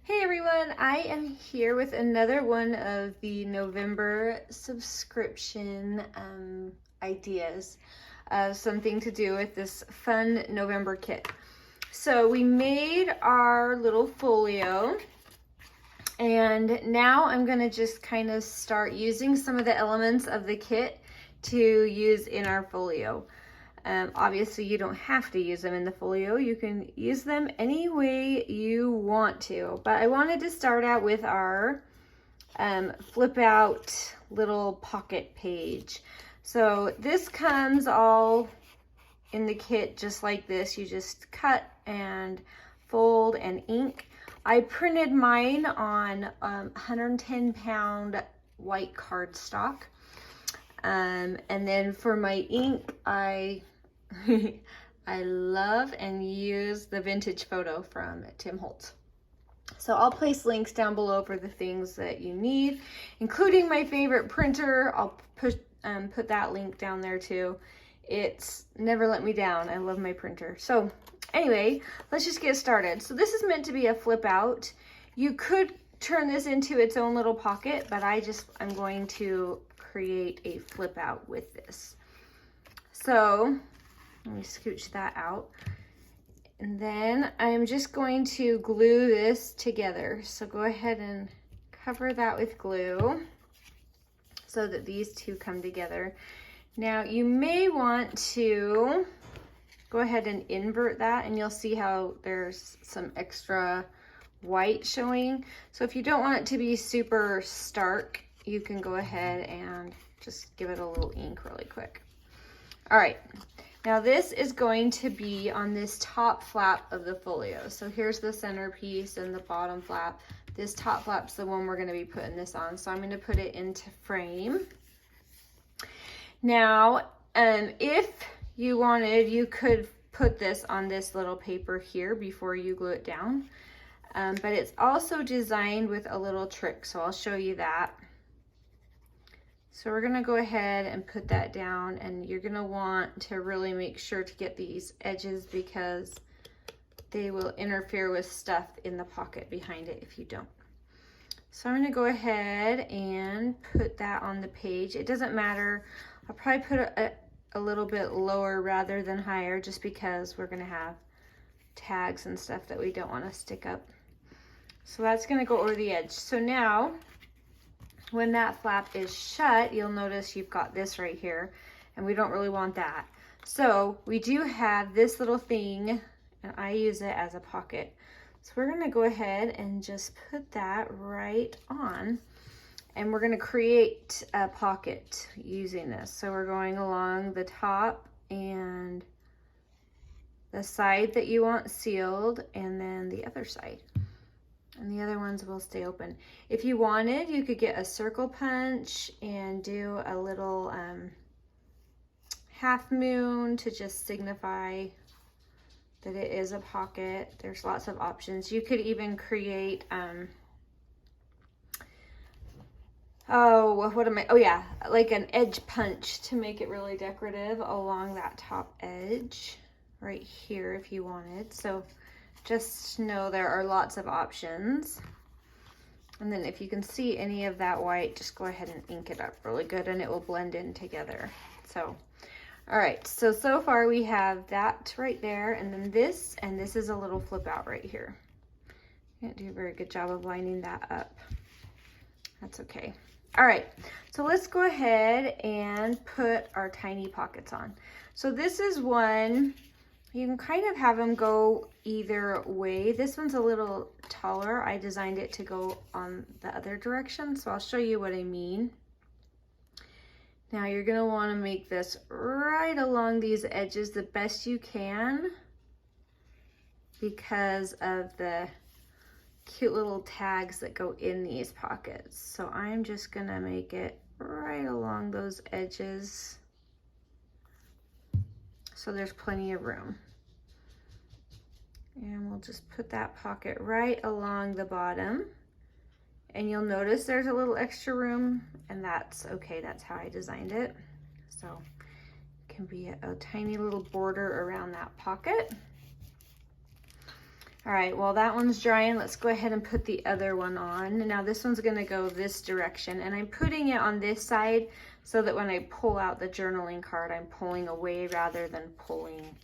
Hey everyone, I am here with another one of the November subscription ideas of something to do with this fun November kit. So we made our little folio, and now I'm going to just kind of start using some of the elements of the kit to use in our folio. Obviously you don't have to use them in the folio. You can use them any way you want to, but I wanted to start out with our flip out little pocket page. So this comes all in the kit just like this. You just cut and fold and ink. I printed mine on 110-pound white cardstock. And then for my ink, I love and use the vintage photo from Holtz. So I'll place links down below for the things that you need, including my favorite printer. I'll put that link down there too. It's never let me down. I love my printer. So anyway, let's just get started. So this is meant to be a flip out. You could turn this into its own little pocket, but I'm going to create a flip out with this. So let me scooch that out. And then I'm just going to glue this together. So go ahead and cover that with glue so that these two come together. Now you may want to go ahead and invert that, and you'll see how there's some extra white showing. So if you don't want it to be super stark, you can go ahead and just give it a little ink really quick. All right, now this is going to be on this top flap of the folio. So here's the centerpiece and the bottom flap. This top flap's the one we're going to be putting this on. So I'm going to put it into frame. Now, if you wanted, you could put this on this little paper here before you glue it down. But it's also designed with a little trick, so I'll show you that. So we're gonna go ahead and put that down, and you're gonna want to really make sure to get these edges because they will interfere with stuff in the pocket behind it if you don't. So I'm gonna go ahead and put that on the page. It doesn't matter. I'll probably put a little bit lower rather than higher just because we're gonna have tags and stuff that we don't wanna stick up. So that's gonna go over the edge. So now, when that flap is shut, you'll notice you've got this right here, and we don't really want that. So we do have this little thing, and I use it as a pocket. So we're gonna go ahead and just put that right on, and we're gonna create a pocket using this. So we're going along the top and the side that you want sealed, and then the other side. And the other ones will stay open. If you wanted, you could get a circle punch and do a little half moon to just signify that it is a pocket. There's lots of options. You could even create, like an edge punch to make it really decorative along that top edge right here if you wanted. So just know there are lots of options. And then if you can see any of that white, just go ahead and ink it up really good and it will blend in together. So, all right, so far we have that right there, and then this, and this is a little flip out right here. I didn't do a very good job of lining that up. That's okay. All right, so let's go ahead and put our tiny pockets on. So this is one. You can kind of have them go either way. This one's a little taller. I designed it to go on the other direction, so I'll show you what I mean. Now you're gonna wanna make this right along these edges the best you can because of the cute little tags that go in these pockets. So I'm just gonna make it right along those edges so there's plenty of room. And we'll just put that pocket right along the bottom. And you'll notice there's a little extra room, and that's okay. That's how I designed it. So it can be a tiny little border around that pocket. All right, well that one's drying. Let's go ahead and put the other one on. Now this one's gonna go this direction, and I'm putting it on this side so that when I pull out the journaling card, I'm pulling away rather than pulling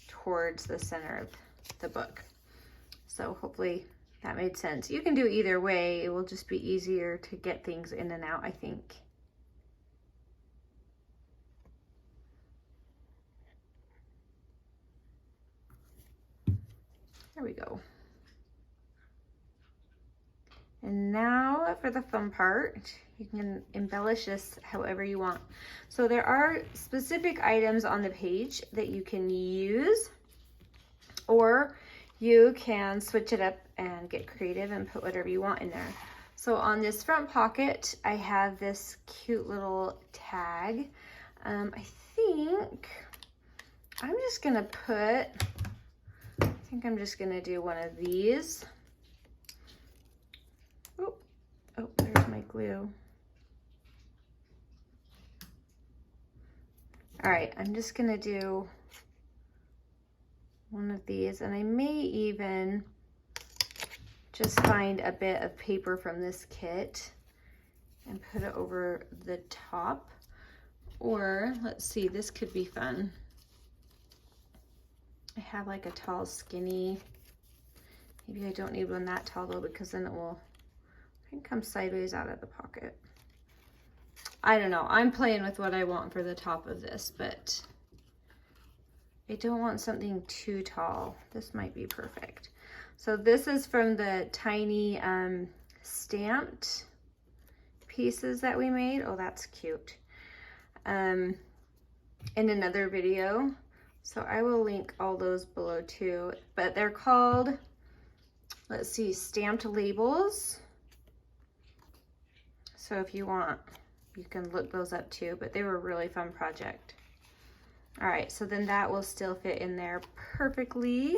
towards the center of the book. So hopefully that made sense. You can do either way. It will just be easier to get things in and out, I think. There we go. And now for the fun part, you can embellish this however you want. So there are specific items on the page that you can use, or you can switch it up and get creative and put whatever you want in there. So on this front pocket, I have this cute little tag. I think I'm just gonna put, I'm just gonna do one of these. Oh, there's my glue. All right, I'm just gonna do one of these, and I may even just find a bit of paper from this kit and put it over the top. Or let's see, this could be fun. I have like a tall, skinny, maybe I don't need one that tall though, because then it will, I think, come sideways out of the pocket. I don't know, I'm playing with what I want for the top of this, but I don't want something too tall. This might be perfect. So this is from the tiny stamped pieces that we made. Oh, that's cute. In another video. So I will link all those below too, but they're called, let's see, stamped labels. So if you want, you can look those up too, but they were a really fun project. All right, so then that will still fit in there perfectly.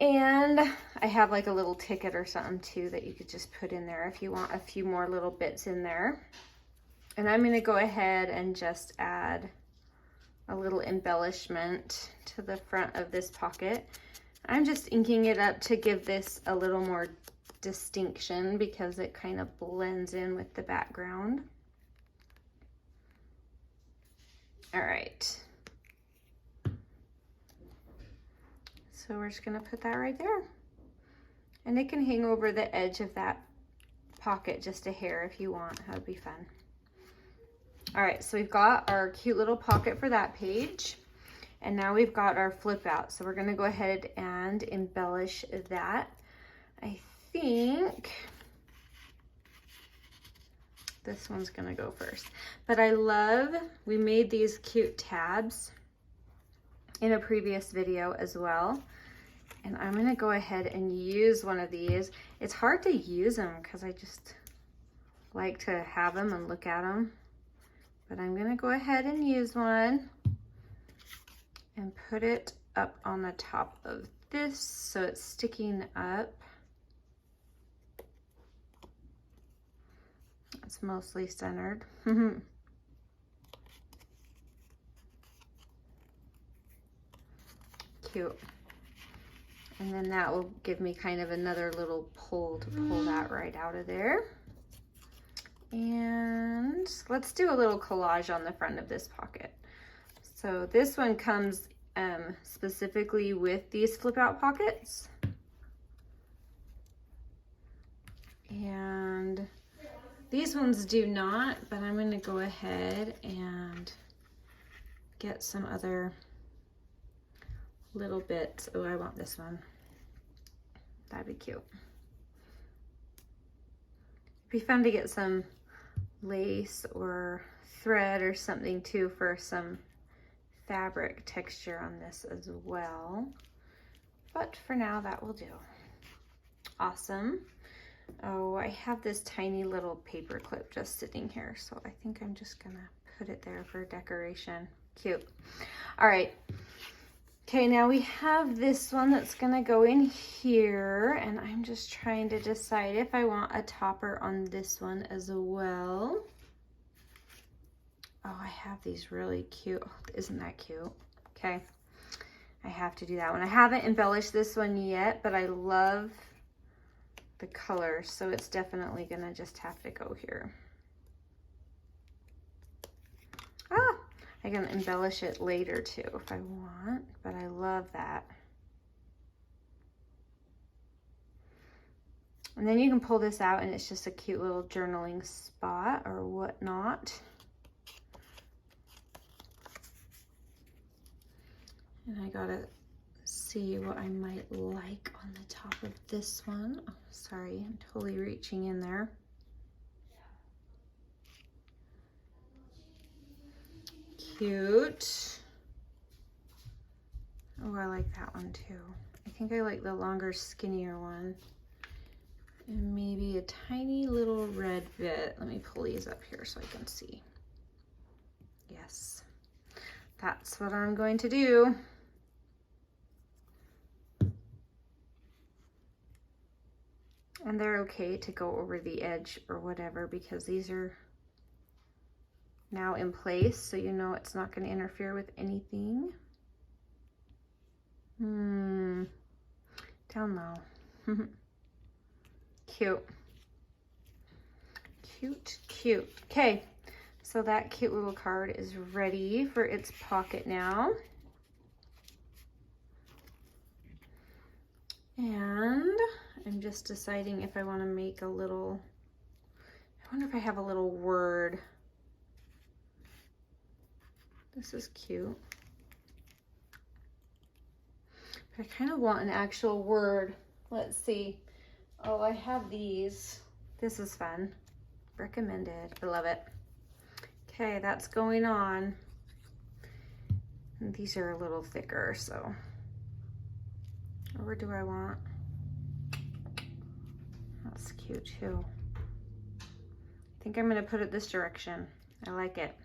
And I have like a little ticket or something too that you could just put in there if you want a few more little bits in there. And I'm gonna go ahead and just add a little embellishment to the front of this pocket. I'm just inking it up to give this a little more distinction because it kind of blends in with the background. All right. So we're just gonna put that right there. And it can hang over the edge of that pocket just a hair if you want. That would be fun. All right, so we've got our cute little pocket for that page. And now we've got our flip out. So we're gonna go ahead and embellish that. I think this one's gonna go first. But I love, we made these cute tabs in a previous video as well. And I'm gonna go ahead and use one of these. It's hard to use them because I just like to have them and look at them. But I'm gonna go ahead and use one and put it up on the top of this so it's sticking up. It's mostly centered. Cute. And then that will give me kind of another little pull to pull that right out of there. And let's do a little collage on the front of this pocket. So this one comes specifically with these flip out pockets. And these ones do not, but I'm gonna go ahead and get some other little bits. Oh, I want this one. That'd be cute. It'd be fun to get some lace or thread or something too for some fabric texture on this as well. But for now, that will do. Awesome. Oh, I have this tiny little paper clip just sitting here, so I think I'm just gonna put it there for decoration. Cute. All right. Okay, now we have this one that's gonna go in here, and I'm just trying to decide if I want a topper on this one as well. Oh, I have these really cute. Oh, isn't that cute? Okay. I have to do that one. I haven't embellished this one yet, but I love the color, so it's definitely gonna just have to go here. Ah, I can embellish it later too if I want, but I love that. And then you can pull this out and it's just a cute little journaling spot or whatnot. And I gotta see what I might like on the top of this one. Oh, sorry, I'm totally reaching in there. Cute. Oh, I like that one too. I think I like the longer, skinnier one. And maybe a tiny little red bit. Let me pull these up here so I can see. Yes, that's what I'm going to do. And they're okay to go over the edge or whatever because these are now in place, so you know it's not going to interfere with anything. Down low. Cute. Cute, cute. Okay, so that cute little card is ready for its pocket now. And I'm just deciding if I want to make a little, I wonder if I have a little word. This is cute. But I kind of want an actual word. Let's see. Oh, I have these. This is fun. Recommended. I love it. Okay, that's going on. And these are a little thicker, so. Where do I want? That's cute too. I think I'm gonna put it this direction. I like it.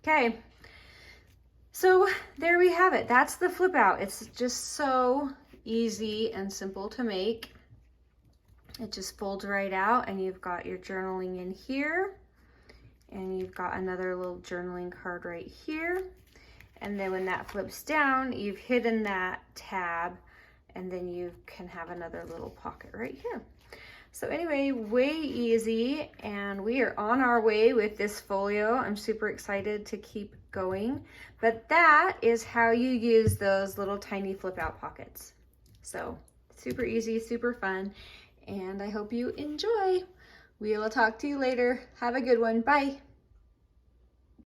Okay, so there we have it. That's the flip out. It's just so easy and simple to make. It just folds right out and you've got your journaling in here and you've got another little journaling card right here. And then when that flips down, you've hidden that tab and then you can have another little pocket right here. So anyway, way easy, and we are on our way with this folio. I'm super excited to keep going, but that is how you use those little tiny flip out pockets. So super easy, super fun, and I hope you enjoy. We will talk to you later. Have a good one. Bye.